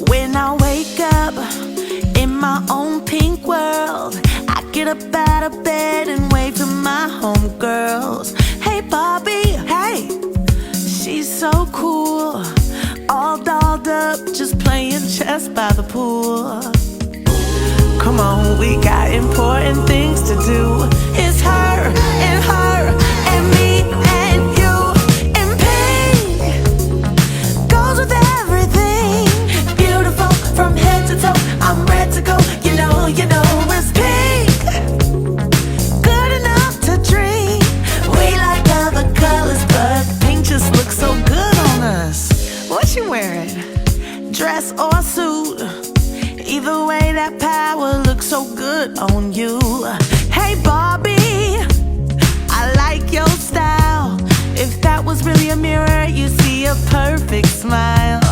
When I wake up in my own pink world, I get up out of bed and wave to my homegirls. Hey Barbie, hey, she's so cool, all dolled up, just playing chess by the pool. Come on, we got important things to do. It's her and her and me and you. And pink goes with everything. Beautiful from head to toe, I'm ready to go. You know, it's pink, good enough to dream. We like other colors, but pink just looks so good on us. What you wearing? Dress or suit? Either way, that power looks so good on you. Hey Barbie, I like your style. If that was really a mirror, you see a perfect smile.